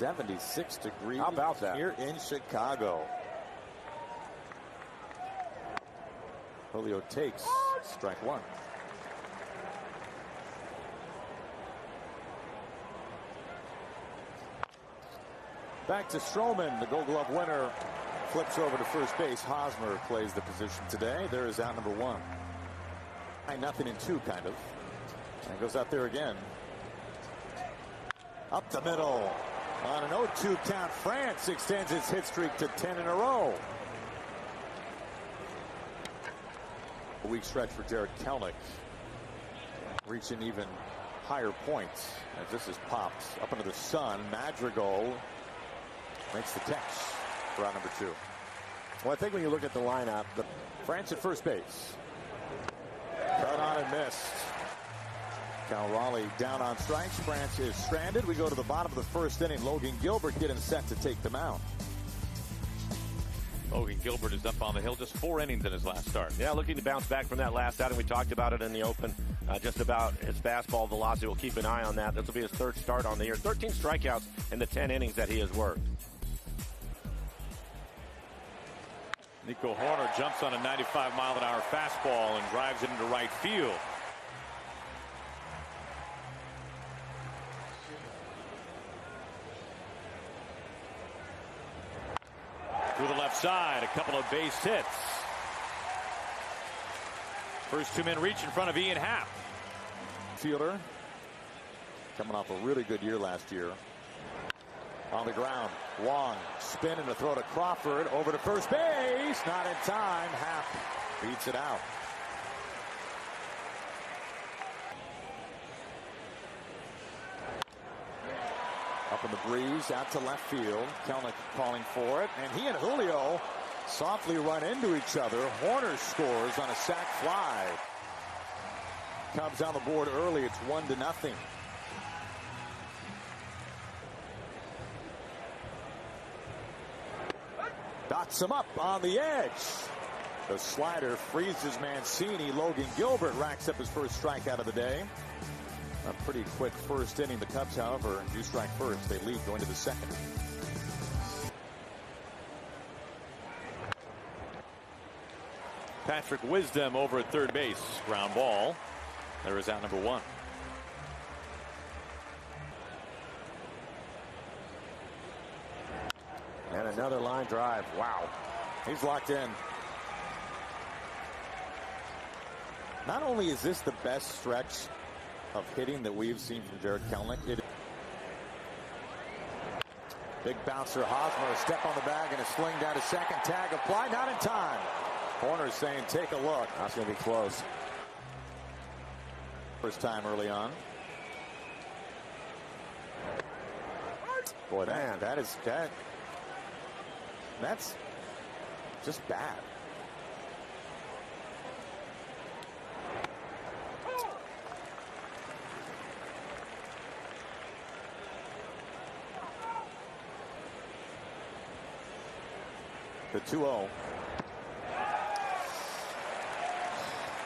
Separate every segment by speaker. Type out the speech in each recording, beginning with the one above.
Speaker 1: 76 degrees
Speaker 2: How about that?
Speaker 1: here in Chicago. Julio takes strike one. Back to Stroman, the Gold Glove winner, flips over to first base. Hosmer plays the position today. There is out number one. 9-0 in two, kind of. And goes out there again. Up the middle. On an 0-2 count, France extends its hit streak to 10 in a row. A weak stretch for Kelenic, reaching even higher points as this is popped up into the sun. Madrigal makes the catch for out number two.
Speaker 2: Well, I think when you look at the lineup,
Speaker 1: France at first base. Cut on and missed. Cal Raleigh down on strikes. France is stranded. We go to the bottom of the first inning. Logan Gilbert getting set to take the mound.
Speaker 3: Logan Gilbert is up on the hill, just 4 innings in his last start.
Speaker 2: yeah, looking to bounce back from that last outing. We talked about it in the open, just about his fastball velocity. We'll keep an eye on that. This will be his third start on the year. 13 strikeouts in the 10 innings that he has worked.
Speaker 3: Nico Horner jumps on a 95-mile-an-hour fastball and drives it into right field. Through the left side, a couple of base hits. First two men reach in front of Ian Happ.
Speaker 1: Fielder coming off a really good year last year. On the ground, Wong spin and a throw to Crawford over to first base. Not in time. Happ beats it out. Up in the breeze, out to left field. Kelenic calling for it, and he and Julio softly run into each other. Horner scores on a sac fly. Cubs on the board early. It's 1-0. Dots him up on the edge. The slider freezes Mancini. Logan Gilbert racks up his first strikeout of the day. A pretty quick first inning. The Cubs, however, do strike first. They lead going to the second.
Speaker 3: Patrick Wisdom over at third base. Ground ball. There is out number one.
Speaker 2: And another line drive. Wow.
Speaker 1: He's locked in. Not only is this the best stretch of hitting that we've seen from Jarred Kelenic. Big bouncer Hosmer, a step on the bag and a sling down to second. Tag applied, not in time. Horner's saying take a look.
Speaker 2: That's going to be close.
Speaker 1: First time early on. Boy, that's just bad. The 2-0.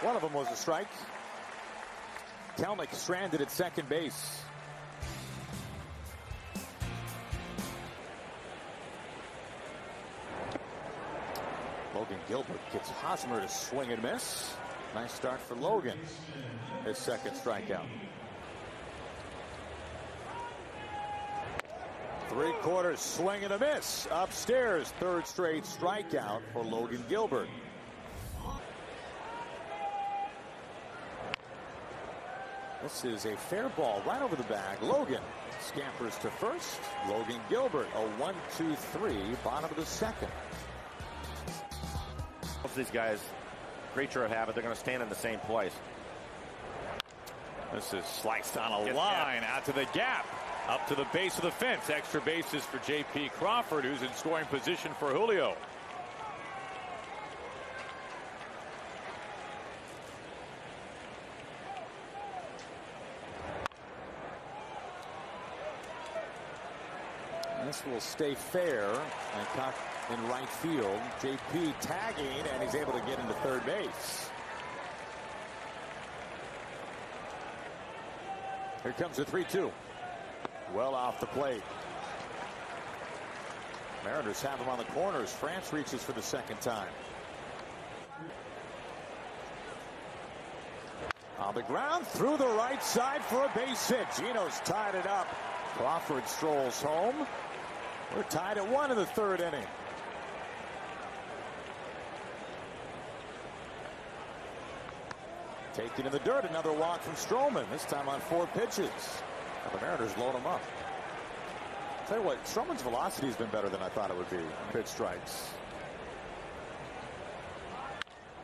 Speaker 1: One of them was a strike. Kelenic stranded at second base. Logan Gilbert gets Hosmer to swing and miss. Nice start for Logan. His second strikeout. 3/4 swing and a miss. Upstairs, third straight strikeout for Logan Gilbert. This is a fair ball right over the bag. Logan scampers to first. Logan Gilbert, a 1-2-3, bottom of the second.
Speaker 2: Most of these guys, creature of habit, they're going to stand in the same place.
Speaker 3: This is sliced on a line out to the gap. Up to the base of the fence. Extra bases for J.P. Crawford, who's in scoring position for Julio.
Speaker 1: This will stay fair and caught in right field. J.P. tagging, and he's able to get into third base. Here comes the 3-2. Well off the plate. Mariners have him on the corners. France reaches for the second time. On the ground, through the right side for a base hit. Gino's tied it up. Crawford strolls home. We're tied at 1 in the third inning. Taken in the dirt, another walk from Stroman, this time on 4 pitches. And the Mariners load him up. Tell you what, Stroman's velocity has been better than I thought it would be. Pitch strikes.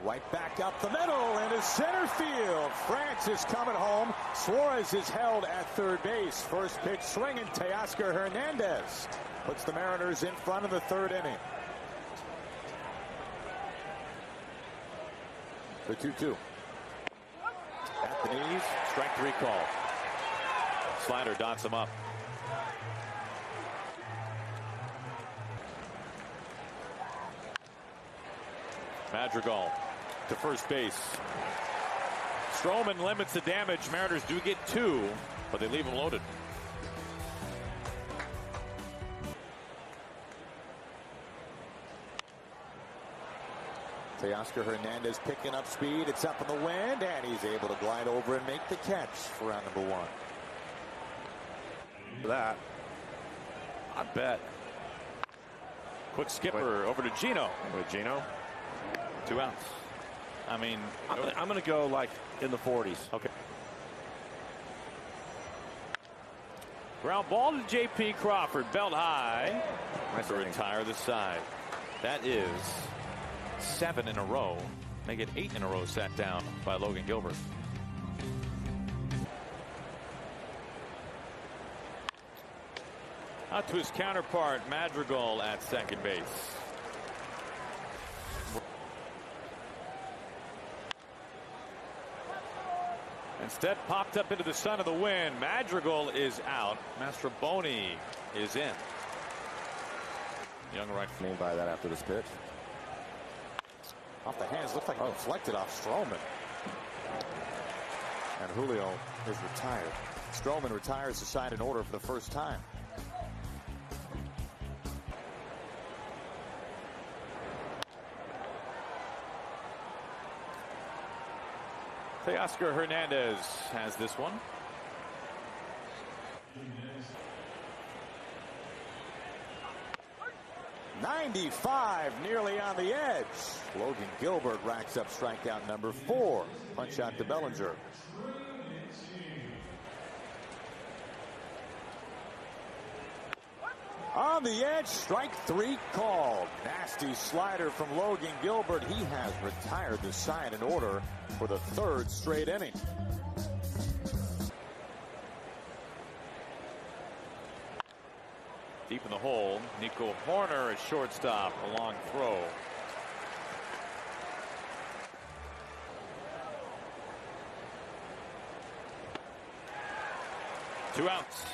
Speaker 1: Right back up the middle into center field. France is coming home. Suarez is held at third base. First pitch swinging. Teoscar Hernandez puts the Mariners in front of the third inning. The 2-2.
Speaker 3: At the knees, strike 3 call. Slider dots him up. Madrigal to first base. Stroman limits the damage. Mariners do get 2, but they leave him loaded.
Speaker 1: Teoscar Hernandez picking up speed. It's up in the wind, and he's able to glide over and make the catch for round number 1.
Speaker 2: That, I bet.
Speaker 3: Quick skipper over to Gino.
Speaker 2: With Gino.
Speaker 3: 2 outs. I mean,
Speaker 2: I'm going to go like in the 40s.
Speaker 3: Okay. Ground ball to J.P. Crawford, belt high.
Speaker 2: Nice
Speaker 3: To retire the side. That is 7 in a row. Make it 8 in a row sat down by Logan Gilbert. Out to his counterpart, Madrigal at second base. Instead, popped up into the sun of the wind. Madrigal is out. Mastroboni is in. Young right.
Speaker 1: Named by that after this pitch. Off the hands, looked like it deflected off Stroman. And Julio is retired. Stroman retires the side in order for the first time.
Speaker 3: Teoscar Hernandez has this one.
Speaker 1: '95, nearly on the edge. Logan Gilbert racks up strikeout number 4. Punch out to Bellinger. On the edge, strike 3 called. Nasty slider from Logan Gilbert. He has retired the side in order for the 3rd straight inning.
Speaker 3: Deep in the hole, Nico Horner at shortstop, a long throw. Two outs.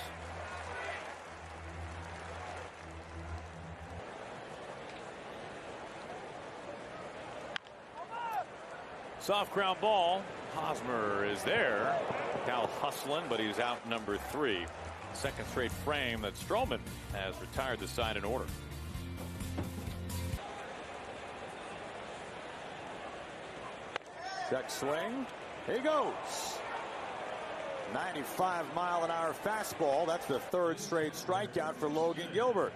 Speaker 3: Soft ground ball. Hosmer is there. Cal hustling, but he's out number 3. Second straight frame that Stroman has retired the side in order.
Speaker 1: Check swing. He goes. 95-mile-an-hour fastball. That's the 3rd straight strikeout for Logan Gilbert.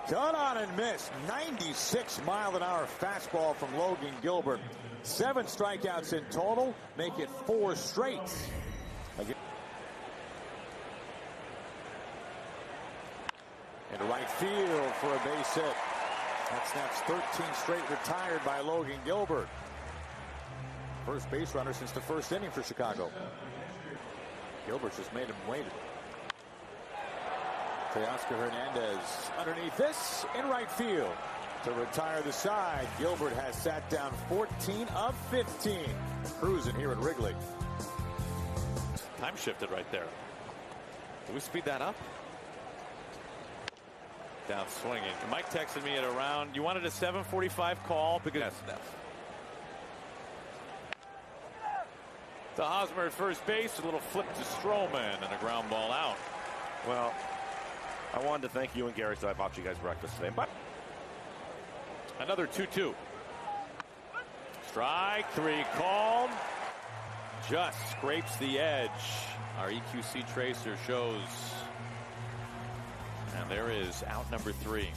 Speaker 1: Cut on and missed. 96-mile-an-hour fastball from Logan Gilbert. 7 strikeouts in total. Make it 4 straight. Again. Into right field for a base hit. That's next 13 straight retired by Logan Gilbert. First base runner since the 1st inning for Chicago. Gilbert just made him wait. Teoscar Hernandez underneath this in right field to retire the side. Gilbert has sat down 14 of 15. Cruising here at Wrigley.
Speaker 3: Time shifted right there. Do we speed that up? Down swinging. Mike texted me at around, you wanted a 7:45 call because yes. To Hosmer at first base, a little flip to Stroman and a ground ball out.
Speaker 2: Well, I wanted to thank you and Gary, so I bought you guys breakfast today. But
Speaker 3: another 2-2. Strike three called. Just scrapes the edge. Our EQC tracer shows. And there is out number 3.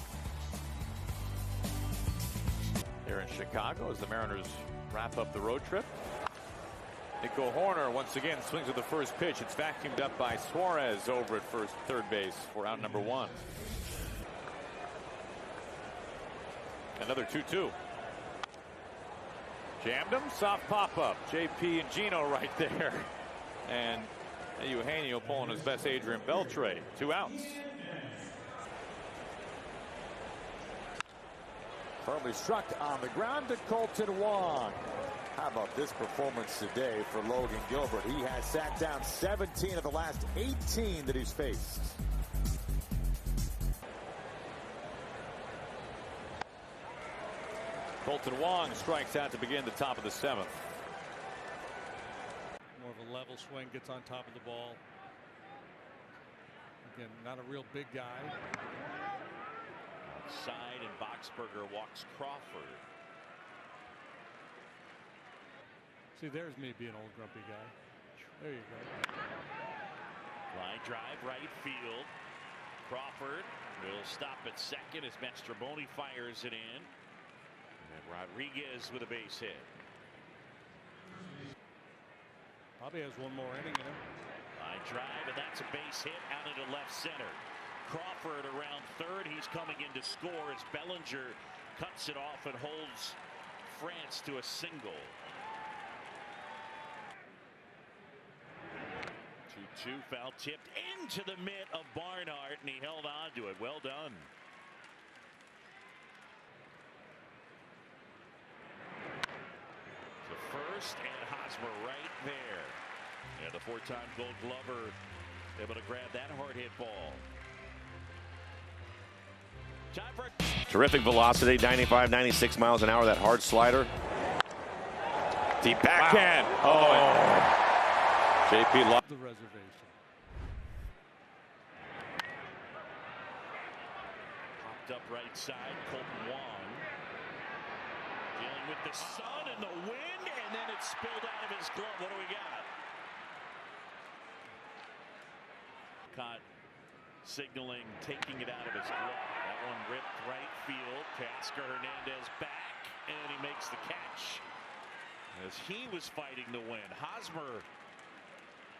Speaker 3: Here in Chicago as the Mariners wrap up the road trip. Nico Horner once again swings at the first pitch. It's vacuumed up by Suarez over at third base for out number 1. Another 2-2. Jammed him, soft pop-up. JP and Gino right there. And Eugenio pulling his best Adrian Beltre. 2 outs.
Speaker 1: Firmly struck on the ground to Colton Wong. How about this performance today for Logan Gilbert? He has sat down 17 of the last 18 that he's faced.
Speaker 3: Colton Wong strikes out to begin the top of the 7th.
Speaker 4: More of a level swing, gets on top of the ball. Again, not a real big guy.
Speaker 5: Outside, and Boxberger walks Crawford.
Speaker 4: See, there's me being an old grumpy guy. There you go.
Speaker 5: Line drive, right field. Crawford will stop at second as Mastrobuoni fires it in. And Rodriguez with a base hit.
Speaker 4: Probably has one more inning in him.
Speaker 5: Line drive, and that's a base hit out into left center. Crawford around third. He's coming in to score as Bellinger cuts it off and holds France to a single. 2-2, foul tipped into the mitt of Barnhart, and he held on to it. Well done. To first, and Hosmer right there. And the 4-time Gold Glover able to grab that hard hit ball. Time for
Speaker 2: terrific velocity, 95, 96 miles an hour. That hard slider. Deep backhand.
Speaker 3: Wow. Oh. JP lost
Speaker 4: the reservation.
Speaker 5: Popped up right side, Colton Wong. Dealing with the sun and the wind, and then it spilled out of his glove. What do we got? Caught signaling, taking it out of his glove. That one ripped right field. Teoscar Hernandez back, and he makes the catch. As he was fighting the wind, Hosmer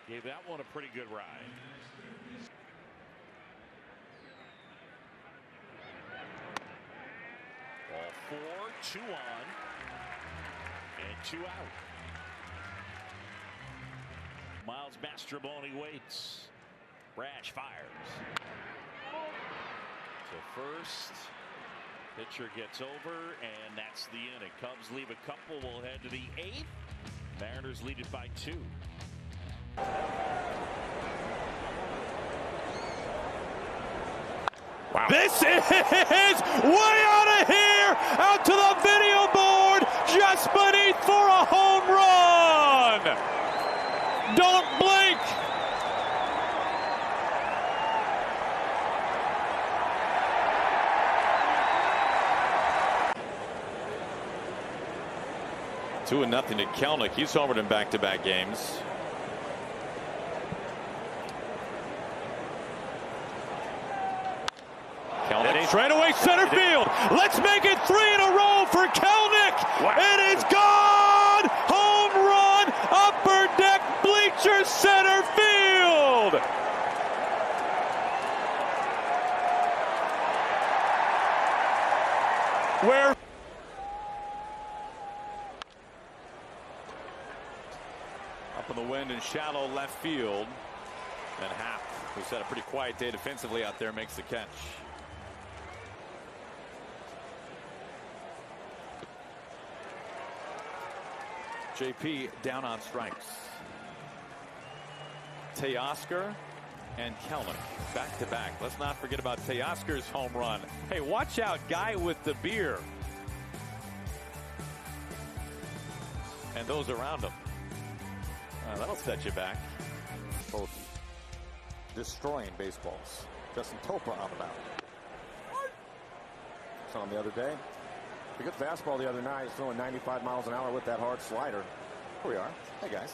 Speaker 5: gave that one a pretty good ride. Ball 4, 2 on, and 2 out. Miles Mastrobuoni waits. Brash fires. So first, pitcher gets over, and that's the inning. Cubs leave a couple. We'll head to the 8th. Mariners lead it by 2.
Speaker 3: Wow. This is way out of here, out to the video board, just beneath for a home run. Don't blink. Two and nothing to Kelenic. He's homered in back-to-back games. Kelenic straight away center field. Let's make it 3 in a row for Kelenic. Wow. It is gone. Home run. Upper deck bleacher center field. Where up in the wind in shallow left field, and Happ, who's had a pretty quiet day defensively out there, makes the catch. JP down on strikes. Teoscar and Kelenic back to back. Let's not forget about Teoscar's home run. Hey, watch out, guy with the beer. And those around him. That'll set you back.
Speaker 1: Both destroying baseballs. Justin Topa on the mound. Saw him the other day.
Speaker 2: A good fastball the other night. He's throwing 95 miles an hour with that hard slider.
Speaker 1: Here we are. Hey, guys.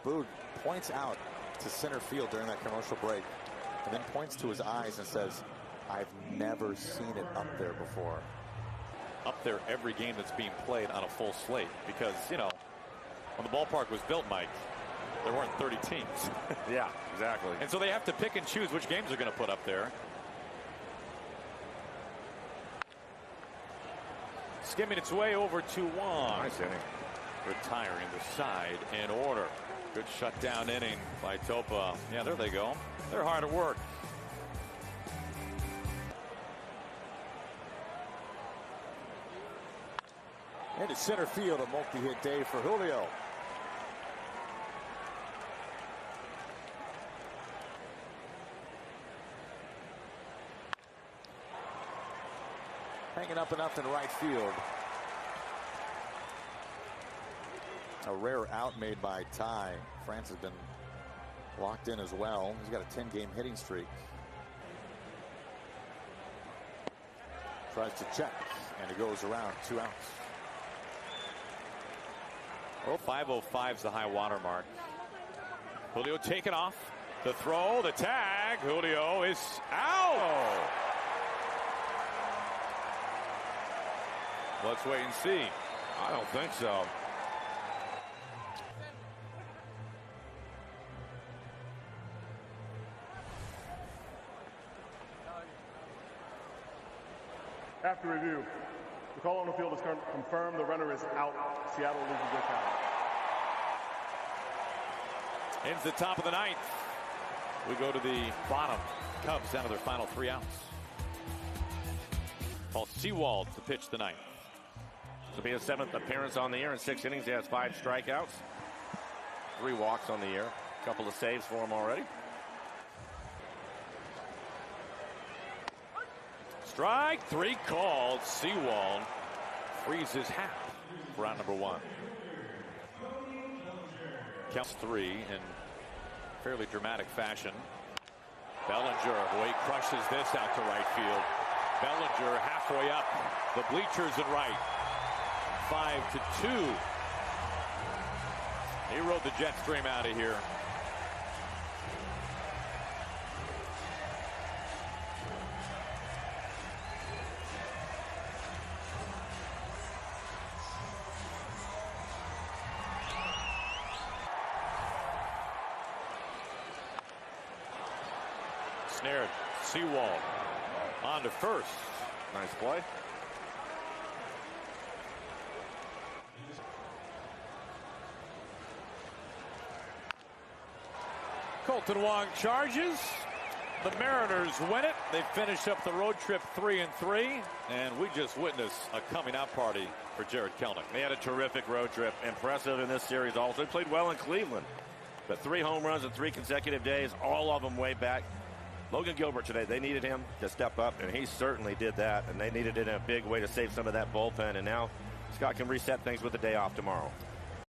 Speaker 1: Boog points out to center field during that commercial break and then points to his eyes and says, I've never seen it up there before.
Speaker 6: Up there every game that's being played on a full slate, because, you know, when the ballpark was built, Mike, there weren't 30 teams.
Speaker 2: Yeah, exactly.
Speaker 6: And so they have to pick and choose which games they're going to put up there. Skimming its way over to Wong.
Speaker 2: Nice inning.
Speaker 6: Retiring the side in order. Good shutdown inning by Topa. Yeah, there they go. They're hard at work.
Speaker 1: Into center field, a multi-hit day for Julio. Hanging up enough in right field. A rare out made by Ty. France has been locked in as well. He's got a 10-game hitting streak. Tries to check, and it goes around. 2 outs.
Speaker 6: Oh, 505's the high water mark. Julio taken off. The throw, the tag. Julio is out. Let's wait and see.
Speaker 2: I don't think so.
Speaker 7: After review, the call on the field is confirmed. The runner is out. Seattle loses their count.
Speaker 6: Ends the top of the ninth. We go to the bottom. Cubs down to their final 3 outs. Paul Sewald to pitch the ninth.
Speaker 2: This will be his 7th appearance on the year. In 6 innings, he has 5 strikeouts. 3 walks on the year. A couple of saves for him already.
Speaker 6: Strike 3 called. Sewald freezes half for out number 1. Counts 3 in fairly dramatic fashion. Bellinger, boy, crushes this out to right field. Bellinger halfway up the bleachers and right. 5-2. He rode the jet stream out of here. Snared. Sewald on to first.
Speaker 2: Nice play.
Speaker 6: Colton Wong charges. The Mariners win it. They finish up the road trip 3-3. And we just witnessed a coming out party for Jared Kelenic.
Speaker 2: He had a terrific road trip. Impressive in this series also. He played well in Cleveland. But 3 home runs in 3 consecutive days. All of them way back. Logan Gilbert today, they needed him to step up, and he certainly did that. And they needed it in a big way to save some of that bullpen. And now Scott can reset things with a day off tomorrow.